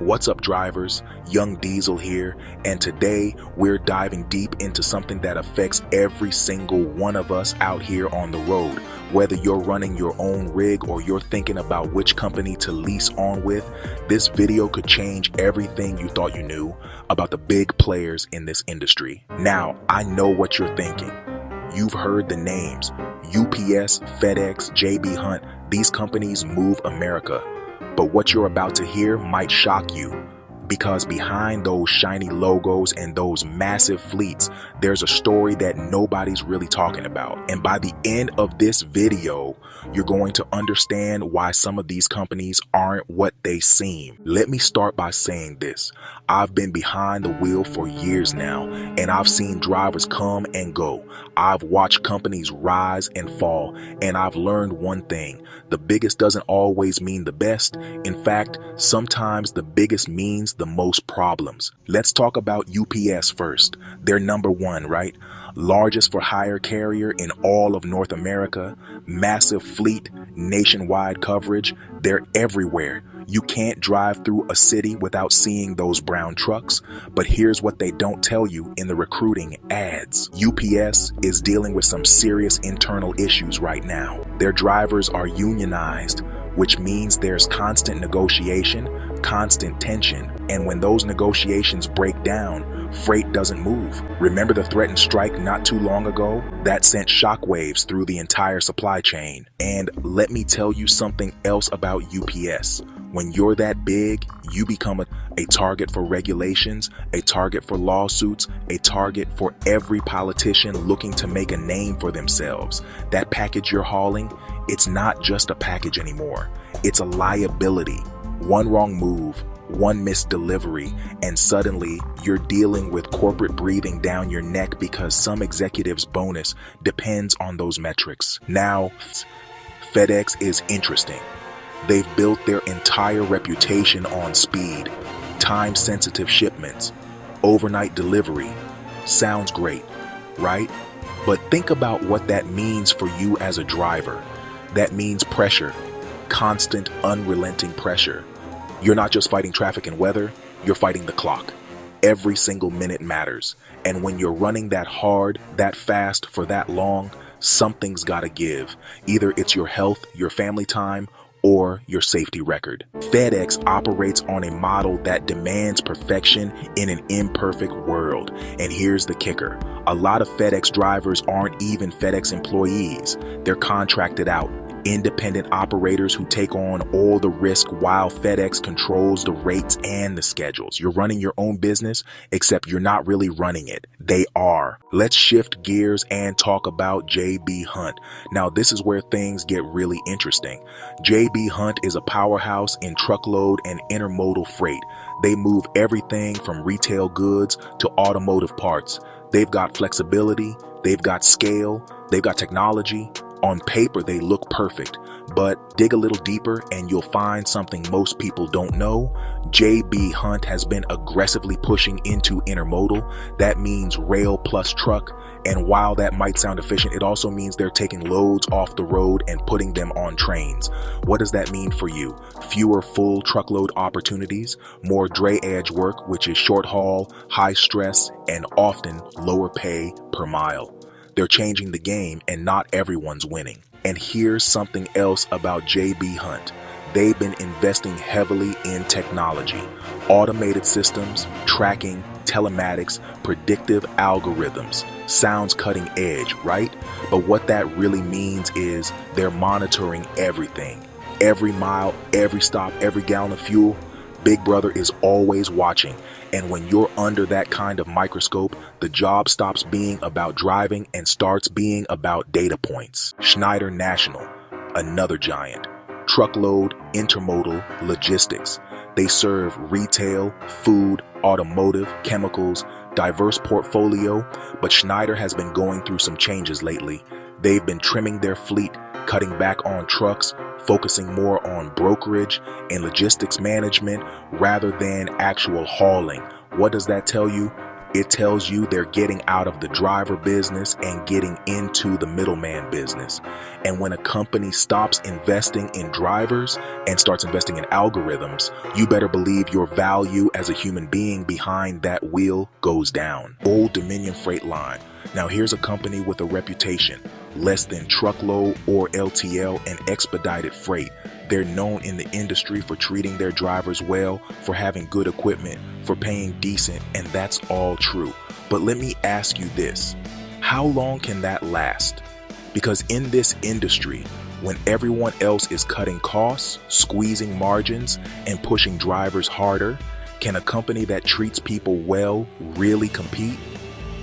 What's up, drivers? Young Diesel here, and today we're diving deep into something that affects every single one of us out here on the road. Whether you're running your own rig or you're thinking about which company to lease on with, this video could change everything you thought you knew about the big players in this industry. Now, I know what you're thinking. You've heard the names: UPS, FedEx, JB Hunt. These companies move America. But what you're about to hear might shock you, because behind those shiny logos and those massive fleets, there's a story that nobody's really talking about. And by the end of this video, you're going to understand why some of these companies aren't what they seem. Let me start by saying this. I've been behind the wheel for years now, and I've seen drivers come and go. I've watched companies rise and fall, and I've learned one thing: the biggest doesn't always mean the best. In fact, sometimes the biggest means the most problems. Let's talk about UPS first. They're number one, right? Largest for hire carrier in all of North America, massive fleet, nationwide coverage. They're everywhere. You can't drive through a city without seeing those brown trucks. But here's what they don't tell you in the recruiting ads. UPS is dealing with some serious internal issues right now. Their drivers are unionized, which means there's constant negotiation, constant tension, and when those negotiations break down, freight doesn't move. Remember the threatened strike not too long ago? That sent shockwaves through the entire supply chain. And let me tell you something else about UPS. When you're that big, you become a target for regulations, a target for lawsuits, a target for every politician looking to make a name for themselves. That package you're hauling, it's not just a package anymore. It's a liability. One wrong move, one missed delivery, and suddenly you're dealing with corporate breathing down your neck because some executive's bonus depends on those metrics. Now, FedEx is interesting. They've built their entire reputation on speed, time-sensitive shipments, overnight delivery. Sounds great, right? But think about what that means for you as a driver. That means pressure, constant, unrelenting pressure. You're not just fighting traffic and weather, you're fighting the clock. Every single minute matters. And when you're running that hard, that fast, for that long, something's gotta give. Either it's your health, your family time, or your safety record. FedEx operates on a model that demands perfection in an imperfect world. And here's the kicker: a lot of FedEx drivers aren't even FedEx employees. They're contracted out, independent operators who take on all the risk while FedEx controls the rates and the schedules. You're running your own business, except you're not really running it. They are. Let's shift gears and talk about JB Hunt. Now, this is where things get really interesting. JB Hunt is a powerhouse in truckload and intermodal freight. They move everything from retail goods to automotive parts. They've got flexibility, they've got scale, they've got technology. On paper, they look perfect, but dig a little deeper and you'll find something most people don't know. JB Hunt has been aggressively pushing into intermodal. That means rail plus truck. And while that might sound efficient, it also means they're taking loads off the road and putting them on trains. What does that mean for you? Fewer full truckload opportunities, more dray edge work, which is short haul, high stress, and often lower pay per mile. They're changing the game, and not everyone's winning. And here's something else about JB Hunt. They've been investing heavily in technology, automated systems, tracking, telematics, predictive algorithms. Sounds cutting edge, right? But what that really means is they're monitoring everything. Every mile, every stop, every gallon of fuel. Big Brother is always watching. And when you're under that kind of microscope, the job stops being about driving and starts being about data points. Schneider National, another giant. Truckload, intermodal, logistics. They serve retail, food, automotive, chemicals, diverse portfolio, but Schneider has been going through some changes lately. They've been trimming their fleet, cutting back on trucks, focusing more on brokerage and logistics management rather than actual hauling. What does that tell you? It tells you they're getting out of the driver business and getting into the middleman business. And when a company stops investing in drivers and starts investing in algorithms, you better believe your value as a human being behind that wheel goes down. Old Dominion Freight Line. Now here's a company with a reputation. Less than truckload or LTL and expedited freight. They're known in the industry for treating their drivers well, for having good equipment, for paying decent, and that's all true. But let me ask you this, how long can that last? Because in this industry, when everyone else is cutting costs, squeezing margins, and pushing drivers harder, can a company that treats people well really compete?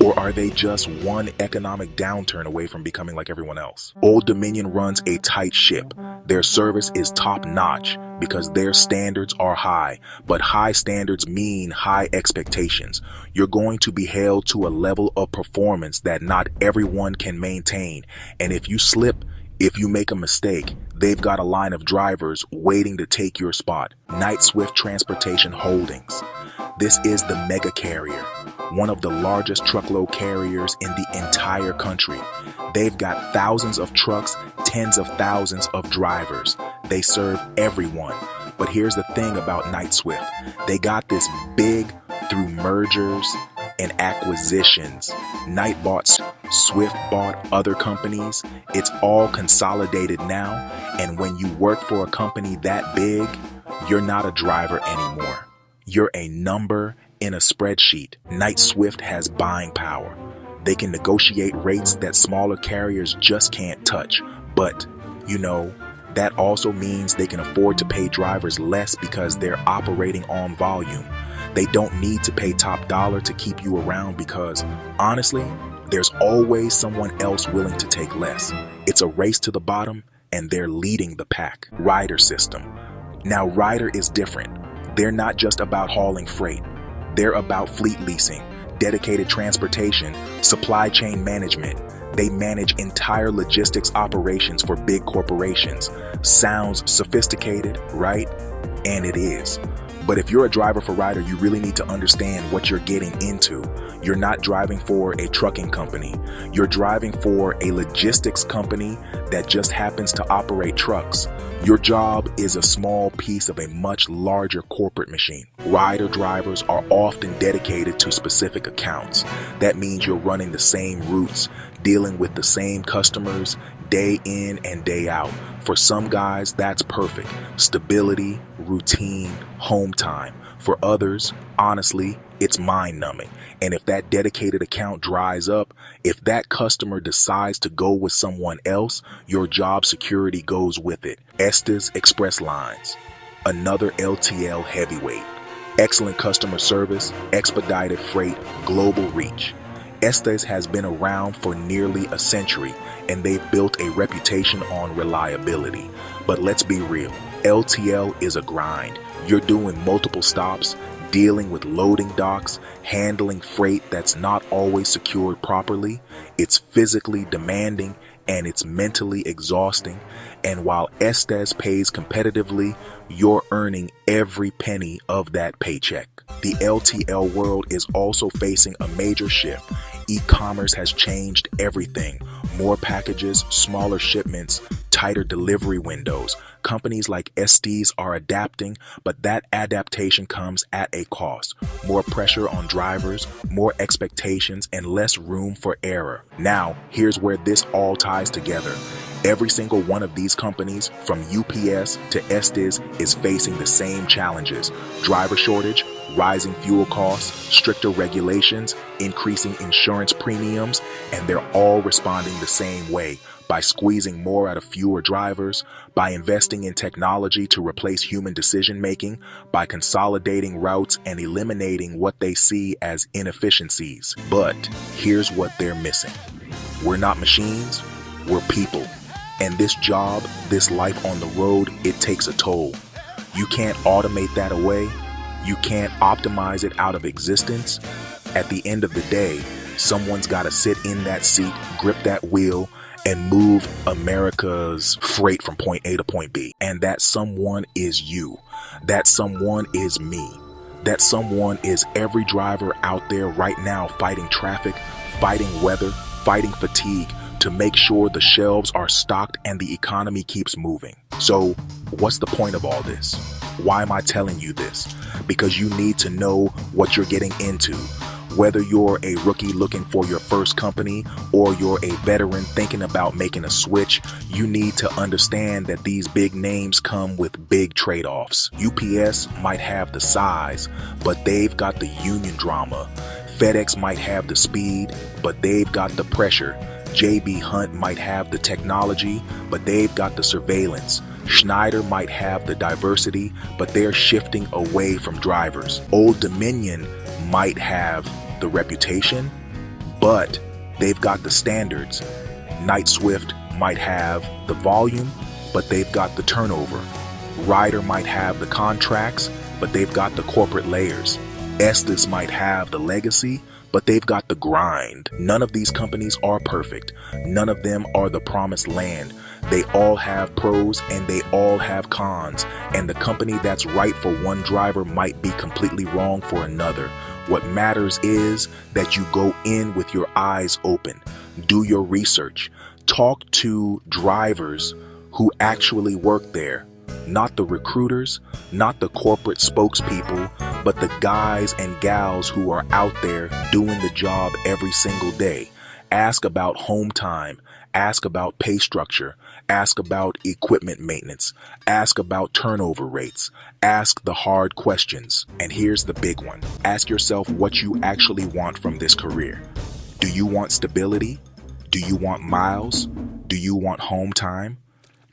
Or are they just one economic downturn away from becoming like everyone else? Old Dominion runs a tight ship. Their service is top-notch because their standards are high, but high standards mean high expectations. You're going to be held to a level of performance that not everyone can maintain. And if you slip, if you make a mistake, they've got a line of drivers waiting to take your spot. Knight-Swift Transportation Holdings. This is the mega carrier, one of the largest truckload carriers in the entire country. They've got thousands of trucks, tens of thousands of drivers. They serve everyone. But here's the thing about Knight-Swift. They got this big through mergers and acquisitions. Knight bought Swift bought other companies. It's all consolidated now. And when you work for a company that big, you're not a driver anymore. You're a number in a spreadsheet. Knight-Swift has buying power. They can negotiate rates that smaller carriers just can't touch. But, that also means they can afford to pay drivers less because they're operating on volume. They don't need to pay top dollar to keep you around because, honestly, there's always someone else willing to take less. It's a race to the bottom, and they're leading the pack. Ryder system. Now, Ryder is different. They're not just about hauling freight. They're about fleet leasing, dedicated transportation, supply chain management. They manage entire logistics operations for big corporations. Sounds sophisticated, right? And it is. But if you're a driver for Ryder, you really need to understand what you're getting into. You're not driving for a trucking company. You're driving for a logistics company that just happens to operate trucks. Your job is a small piece of a much larger corporate machine. Ryder drivers are often dedicated to specific accounts. That means you're running the same routes, dealing with the same customers day in and day out. For some guys, that's perfect. Stability, routine, home time. For others, honestly, it's mind-numbing. And if that dedicated account dries up, if that customer decides to go with someone else, your job security goes with it. Estes Express Lines, another LTL heavyweight. Excellent customer service, expedited freight, global reach. Estes has been around for nearly a century, and they've built a reputation on reliability. But let's be real, LTL is a grind. You're doing multiple stops, dealing with loading docks, handling freight that's not always secured properly. It's physically demanding and it's mentally exhausting. And while Estes pays competitively, you're earning every penny of that paycheck. The LTL world is also facing a major shift. E-commerce has changed everything. More packages, smaller shipments, tighter delivery windows. Companies like Estes are adapting, but that adaptation comes at a cost. More pressure on drivers, more expectations, and less room for error. Now, here's where this all ties together. Every single one of these companies, from UPS to Estes, is facing the same challenges. Driver shortage, rising fuel costs, stricter regulations, increasing insurance premiums, and they're all responding the same way, by squeezing more out of fewer drivers, by investing in technology to replace human decision-making, by consolidating routes and eliminating what they see as inefficiencies. But here's what they're missing. We're not machines, we're people. And this job, this life on the road, it takes a toll. You can't automate that away. You can't optimize it out of existence. At the end of the day, someone's got to sit in that seat, grip that wheel, and move America's freight from point A to point B. And that someone is you. That someone is me. That someone is every driver out there right now fighting traffic, fighting weather, fighting fatigue to make sure the shelves are stocked and the economy keeps moving. So, what's the point of all this? Why am I telling you this? Because you need to know what you're getting into. Whether you're a rookie looking for your first company or you're a veteran thinking about making a switch, you need to understand that these big names come with big trade-offs. UPS might have the size, but they've got the union drama. FedEx might have the speed, but they've got the pressure. J.B. Hunt might have the technology, but they've got the surveillance. Schneider might have the diversity, but they're shifting away from drivers. Old Dominion might have the reputation, but they've got the standards. Knight-Swift might have the volume, but they've got the turnover. Ryder might have the contracts, but they've got the corporate layers. Estes might have the legacy, but they've got the grind. None of these companies are perfect. None of them are the promised land. They all have pros and they all have cons. And the company that's right for one driver might be completely wrong for another. What matters is that you go in with your eyes open. Do your research. Talk to drivers who actually work there. Not the recruiters, not the corporate spokespeople, but the guys and gals who are out there doing the job every single day. Ask about home time. Ask about pay structure. Ask about equipment maintenance. Ask about turnover rates. Ask the hard questions. And here's the big one. Ask yourself what you actually want from this career. Do you want stability? Do you want miles? Do you want home time?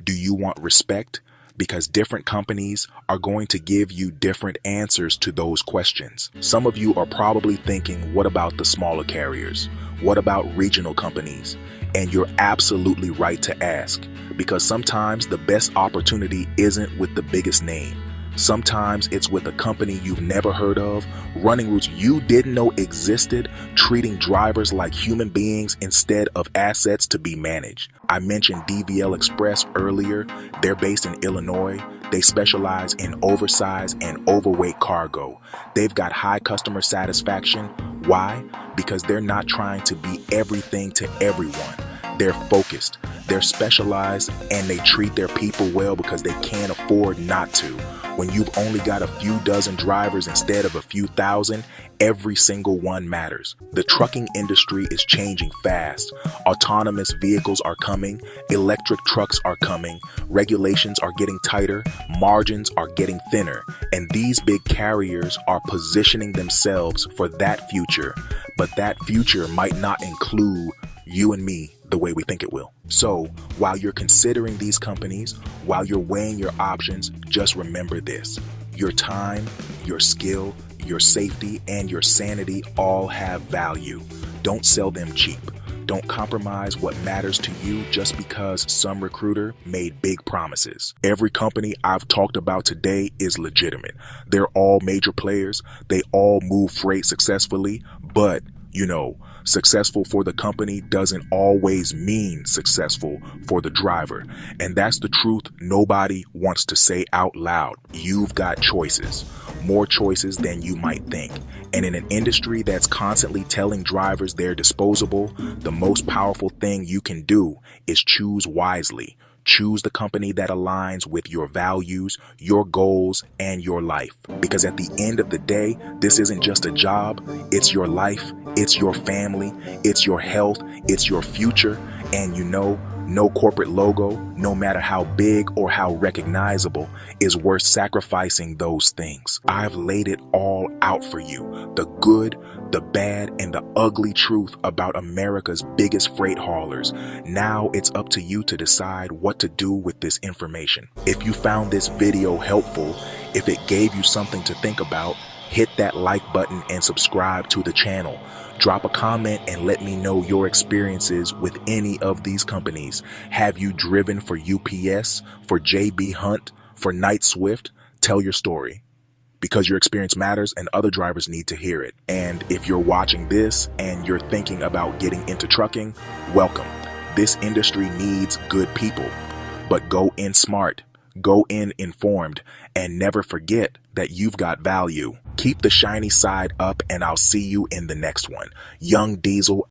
Do you want respect? Because different companies are going to give you different answers to those questions. Some of you are probably thinking, what about the smaller carriers? What about regional companies? And you're absolutely right to ask, because sometimes the best opportunity isn't with the biggest name. Sometimes it's with a company you've never heard of, running routes you didn't know existed, treating drivers like human beings instead of assets to be managed. I mentioned DVL Express earlier. They're based in Illinois. They specialize in oversized and overweight cargo. They've got high customer satisfaction. Why? Because they're not trying to be everything to everyone. They're focused, they're specialized, and they treat their people well because they can't afford not to. When you've only got a few dozen drivers instead of a few thousand, every single one matters. The trucking industry is changing fast. Autonomous vehicles are coming, electric trucks are coming, regulations are getting tighter, margins are getting thinner, and these big carriers are positioning themselves for that future. But that future might not include you and me the way we think it will. So while you're considering these companies, while you're weighing your options, just remember this. Your time, your skill, your safety, and your sanity all have value. Don't sell them cheap. Don't compromise what matters to you just because some recruiter made big promises. Every company I've talked about today is legitimate. They're all major players. They all move freight successfully, but successful for the company doesn't always mean successful for the driver. And that's the truth nobody wants to say out loud. You've got choices, more choices than you might think. And in an industry that's constantly telling drivers they're disposable, the most powerful thing you can do is choose wisely. Choose the company that aligns with your values, your goals, and your life. Because at the end of the day, this isn't just a job, it's your life, it's your family, it's your health, it's your future. And no corporate logo, no matter how big or how recognizable, is worth sacrificing those things. I've laid it all out for you. The good, the bad, and the ugly truth about America's biggest freight haulers. Now it's up to you to decide what to do with this information. If you found this video helpful, if it gave you something to think about, hit that like button and subscribe to the channel. Drop a comment and let me know your experiences with any of these companies. Have you driven for UPS, for J.B. Hunt, for Knight-Swift? Tell your story, because your experience matters and other drivers need to hear it. And if you're watching this and you're thinking about getting into trucking, welcome. This industry needs good people, but go in smart, go in informed, and never forget that you've got value. Keep the shiny side up, and I'll see you in the next one. Young Diesel